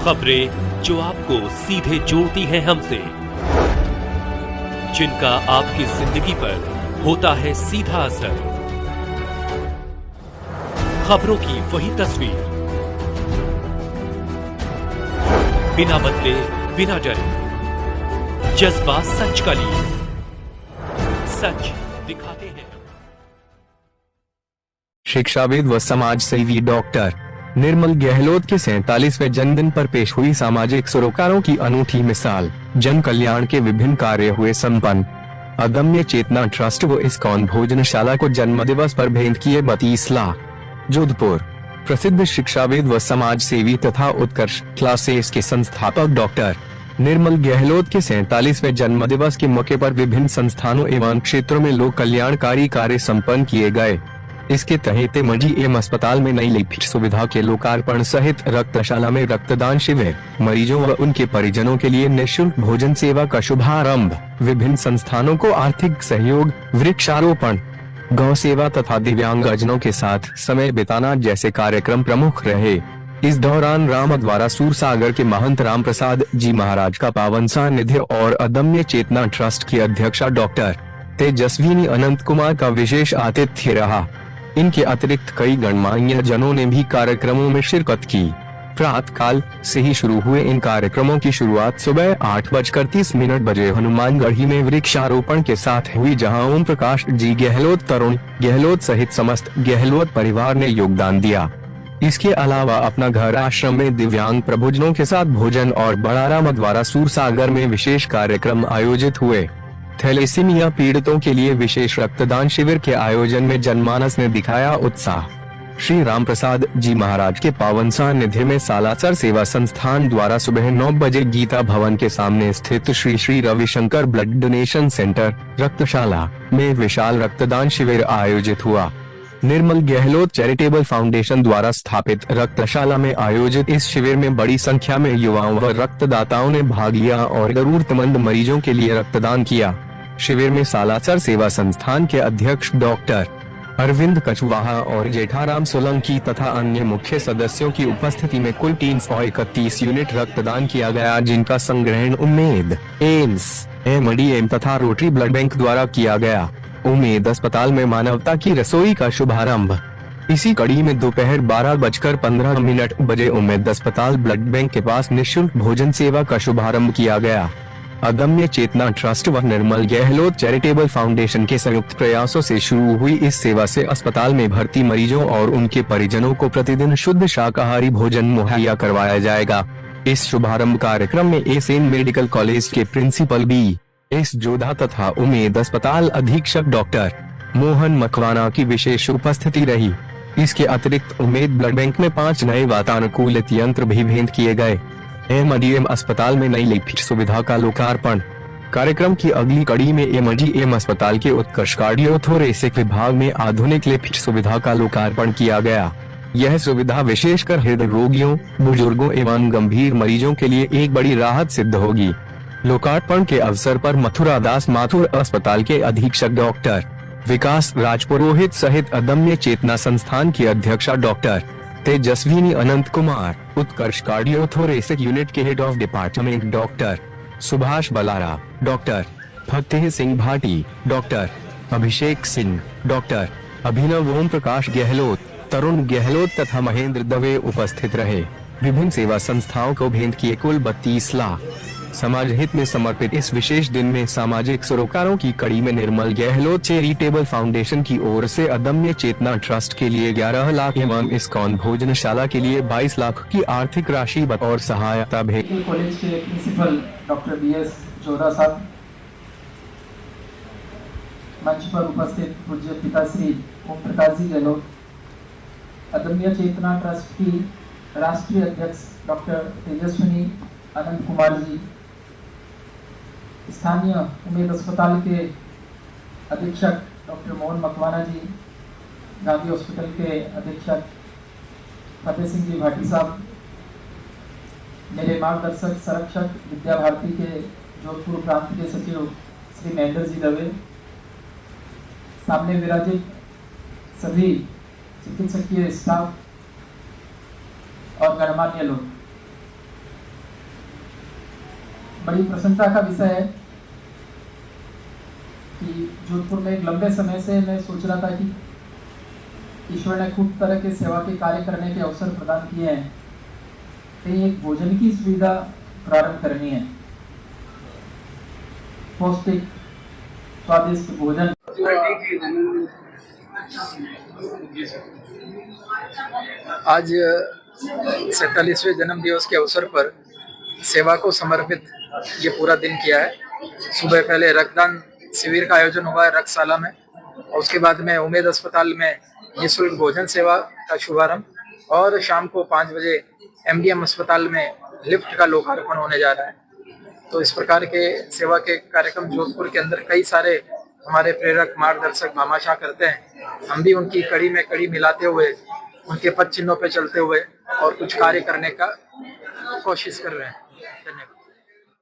खबरें जो आपको सीधे जोड़ती हैं हमसे, जिनका आपकी जिंदगी पर होता है सीधा असर। खबरों की वही तस्वीर, बिना बदले बिना डरे, जज्बा सच का लिए, सच दिखाते हैं। शिक्षाविद व समाज सेवी डॉक्टर निर्मल गहलोत के 47वें जन्मदिन पर पेश हुई सामाजिक सरोकारों की अनूठी मिसाल। जन कल्याण के विभिन्न कार्य हुए संपन्न। अदम्य चेतना ट्रस्ट व इस्कॉन भोजनशाला को जन्म दिवस पर भेंट किए 32 लाख। जोधपुर प्रसिद्ध शिक्षाविद व समाज सेवी तथा उत्कर्ष क्लासेस के संस्थापक डॉक्टर निर्मल गहलोत के 47वें जन्म दिवस के मौके पर विभिन्न संस्थानों एवं क्षेत्रों में लोक कल्याणकारी कार्य संपन्न किए गए। इसके तहत MGM अस्पताल में नई लिपिड सुविधा के लोकार्पण सहित रक्तशाला में रक्तदान शिविर, मरीजों व उनके परिजनों के लिए निःशुल्क भोजन सेवा का शुभारंभ, विभिन्न संस्थानों को आर्थिक सहयोग, वृक्षारोपण, गौ सेवा तथा दिव्यांगजनों के साथ समय बिताना जैसे कार्यक्रम प्रमुख रहे। इस दौरान रामद्वारा सूरसागर के महंत राम प्रसाद जी महाराज का पावन सानिध्य और अदम्य चेतना ट्रस्ट की अध्यक्षा डॉक्टर तेजस्विनी अनंत कुमार का विशेष आतिथ्य रहा। इनके अतिरिक्त कई गणमान्य जनों ने भी कार्यक्रमों में शिरकत की। प्रातः काल से ही शुरू हुए इन कार्यक्रमों की शुरुआत सुबह 8:30 बजे हनुमानगढ़ी में वृक्षारोपण के साथ हुई, जहां ओम प्रकाश जी गहलोत, तरुण गहलोत सहित समस्त गहलोत परिवार ने योगदान दिया। इसके अलावा अपना घर आश्रम में दिव्यांग प्रबुद्धों के साथ भोजन और बड़ा रामद्वारा सूरसागर में विशेष कार्यक्रम आयोजित हुए। थैलेसीमिया पीड़ितों के लिए विशेष रक्तदान शिविर के आयोजन में जनमानस ने दिखाया उत्साह। श्री राम प्रसाद जी महाराज के पावन सानिध्य में सालासर सेवा संस्थान द्वारा सुबह 9 बजे गीता भवन के सामने स्थित Shri Shri Ravishankar blood donation centre रक्तशाला में विशाल रक्तदान शिविर आयोजित हुआ। निर्मल गहलोत चैरिटेबल फाउंडेशन द्वारा स्थापित रक्तशाला में आयोजित इस शिविर में बड़ी संख्या में युवाओं व रक्तदाताओं ने भाग लिया और जरूरतमंद मरीजों के लिए रक्तदान किया। शिविर में सालासर सेवा संस्थान के अध्यक्ष डॉक्टर अरविंद कछवाहा और जेठाराम सोलंकी तथा अन्य मुख्य सदस्यों की उपस्थिति में कुल 331 यूनिट रक्तदान किया गया, जिनका संग्रहण उम्मीद एम्स, MDM तथा रोटरी ब्लड बैंक द्वारा किया गया। उम्मीद अस्पताल में मानवता की रसोई का शुभारंभ। इसी कड़ी में दोपहर 12:15 बजे उम्मीद अस्पताल ब्लड बैंक के पास निःशुल्क भोजन सेवा का शुभारंभ किया गया। अदम्य चेतना ट्रस्ट व निर्मल गहलोत चैरिटेबल फाउंडेशन के संयुक्त प्रयासों से शुरू हुई इस सेवा से अस्पताल में भर्ती मरीजों और उनके परिजनों को प्रतिदिन शुद्ध शाकाहारी भोजन मुहैया करवाया जाएगा। इस शुभारंभ कार्यक्रम में एसएन मेडिकल कॉलेज के प्रिंसिपल B.S. जोधा तथा उम्मीद अस्पताल अधीक्षक डॉक्टर मोहन मकवाना की विशेष उपस्थिति रही। इसके अतिरिक्त उम्मीद ब्लड बैंक में 5 नए वातानुकूलित यंत्र भी भेंट किए गए। MGM अस्पताल में नई लिपिड सुविधा का लोकार्पण। कार्यक्रम की अगली कड़ी में MGM अस्पताल के उत्कर्ष कार्डियोथोरेसिक विभाग में आधुनिक लिपिड सुविधा का लोकार्पण किया गया। यह सुविधा विशेषकर हृदय रोगियों, बुजुर्गों एवं गंभीर मरीजों के लिए एक बड़ी राहत सिद्ध होगी। लोकार्पण के अवसर पर मथुरा दास माथुर अस्पताल के अधीक्षक डॉक्टर विकास राजपुरोहित सहित अदम्य चेतना संस्थान की अध्यक्षा doctor Tejaswini Anant Kumar, Utkarsh cardiothoracic unit के head of department doctor Subhash Balara, doctor Fateh Singh Bhati, doctor Abhishek Singh, doctor Abhinav Om Prakash Gehlot, Tarun Gehlot तथा महेंद्र दवे उपस्थित रहे। विभिन्न सेवा संस्थाओं को भेंट किए कुल 32 लाख। समाज हित में समर्पित इस विशेष दिन में सामाजिक सरोकारों की कड़ी में निर्मल गहलोत चैरिटेबल फाउंडेशन की ओर से अदम्य चेतना ट्रस्ट के लिए 11 लाख एवं इस्कॉन भोजनशाला के लिए 22 लाख की आर्थिक राशि बतौर सहायता भेंट। कॉलेज के प्रिंसिपल डॉक्टर B.S. जोधा साहब, मंच पर उपस्थित पूज्य पिताश्री ओम प्रकाश जी गहलोत, अदम्य चेतना ट्रस्ट की राष्ट्रीय अध्यक्ष डॉक्टर तेजस्विनी अनंत कुमार जी, स्थानीय उम्मीद अस्पताल के अधीक्षक डॉक्टर मोहन मकवाना जी, गांधी हॉस्पिटल के अधीक्षक फतेह सिंह जी भाटी साहब, मेरे मार्गदर्शक संरक्षक विद्या भारती के जोधपुर प्रांत के सचिव श्री महेंद्र जी दवे, सामने विराजित सभी चिकित्सकीय स्टाफ और गणमान्य लोग, बड़ी प्रसन्नता का विषय है कि जोधपुर में एक लंबे समय से मैं सोच रहा था कि ईश्वर ने खूब तरह के सेवा के कार्य करने के अवसर प्रदान किए हैं, कहीं एक भोजन की सुविधा प्रारंभ करनी है। पौष्टिक स्वादिष्ट भोजन। आज 47वें जन्म दिवस के अवसर पर सेवा को समर्पित ये पूरा दिन किया है। सुबह पहले रक्तदान शिविर का आयोजन हुआ है रक्तशाला में, और उसके बाद में उमेद अस्पताल में निःशुल्क भोजन सेवा का शुभारंभ, और शाम को 5 बजे एमडीएम अस्पताल में लिफ्ट का लोकार्पण होने जा रहा है। तो इस प्रकार के सेवा के कार्यक्रम जोधपुर के अंदर कई सारे हमारे प्रेरक मार्गदर्शक भामाशाह करते हैं। हम भी उनकी कड़ी में कड़ी मिलाते हुए, उनके पद चिन्हों पर चलते हुए और कुछ कार्य करने का कोशिश कर रहे हैं। धन्यवाद।